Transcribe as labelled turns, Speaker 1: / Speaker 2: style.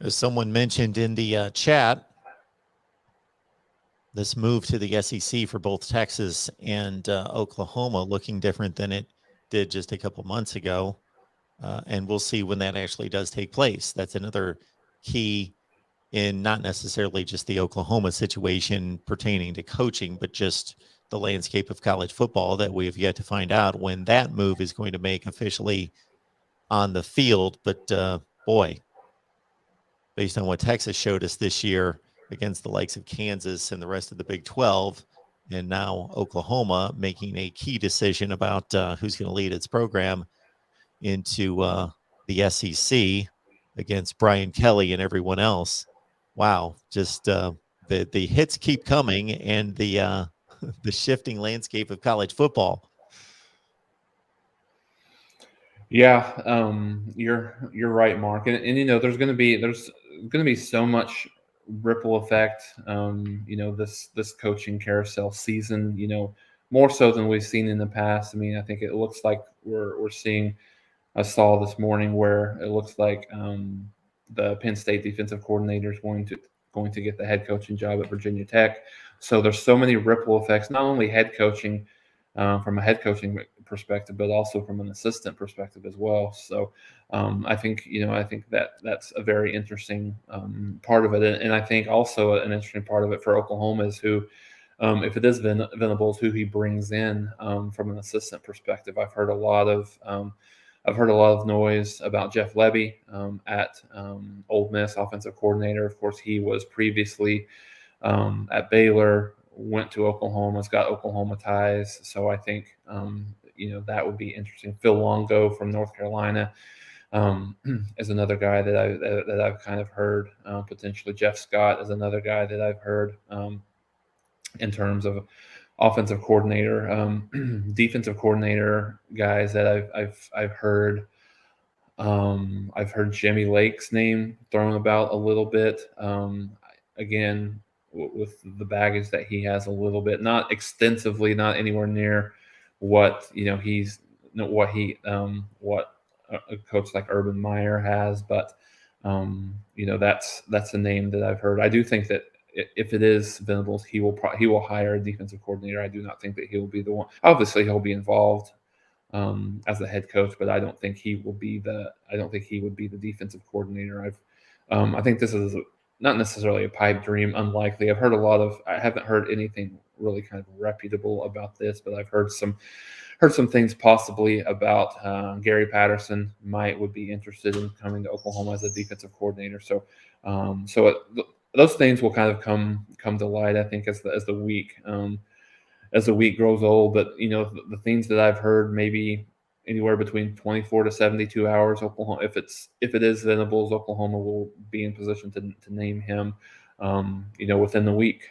Speaker 1: As someone mentioned in the chat, this move to the SEC for both Texas and Oklahoma looking different than it did just a couple months ago. And we'll see when that actually does take place. That's another key in not necessarily just the Oklahoma situation pertaining to coaching, but just the landscape of college football that we have yet to find out when that move is going to make officially on the field. But boy, based on what Texas showed us this year against the likes of Kansas and the rest of the Big 12, and now Oklahoma making a key decision about who's going to lead its program into the SEC against Brian Kelly and everyone else. Wow, just the hits keep coming, and the the shifting landscape of college football.
Speaker 2: Yeah, you're right, Mark, and there's going to be so much ripple effect. This coaching carousel season, more so than we've seen in the past. I mean, I think it looks like we're seeing. I saw this morning where it looks like the Penn State defensive coordinator is going to get the head coaching job at Virginia Tech. So there's so many ripple effects, not only head coaching from a head coaching perspective, but also from an assistant perspective as well. So I think that's a very interesting part of it, and I think also an interesting part of it for Oklahoma is who. If it is Venables, who he brings in from an assistant perspective. I've heard a lot of noise about Jeff Lebby at Ole Miss, offensive coordinator. Of course, he was previously at Baylor, went to Oklahoma, has got Oklahoma ties. So I think that would be interesting. Phil Longo from North Carolina is another guy that I've kind of heard. Potentially Jeff Scott is another guy that I've heard in terms of offensive coordinator, defensive coordinator guys that I've heard. I've heard Jimmy Lake's name thrown about a little bit. Again, with the baggage that he has a little bit, not extensively, not anywhere near what what a coach like Urban Meyer has, but that's a name that I've heard. I do think that if it is Venables, he will hire a defensive coordinator. I do not think that he will be the one. Obviously, he'll be involved as the head coach, but I don't think he would be the defensive coordinator. I think this is not necessarily a pipe dream, unlikely. I haven't heard anything really kind of reputable about this, but I've heard some things possibly about Gary Patterson would be interested in coming to Oklahoma as a defensive coordinator. So those things will kind of come to light, I think, as the week grows old. But the things that I've heard, maybe anywhere between 24 to 72 hours, Oklahoma, if it is Venables, Oklahoma will be in position to name him, within the week.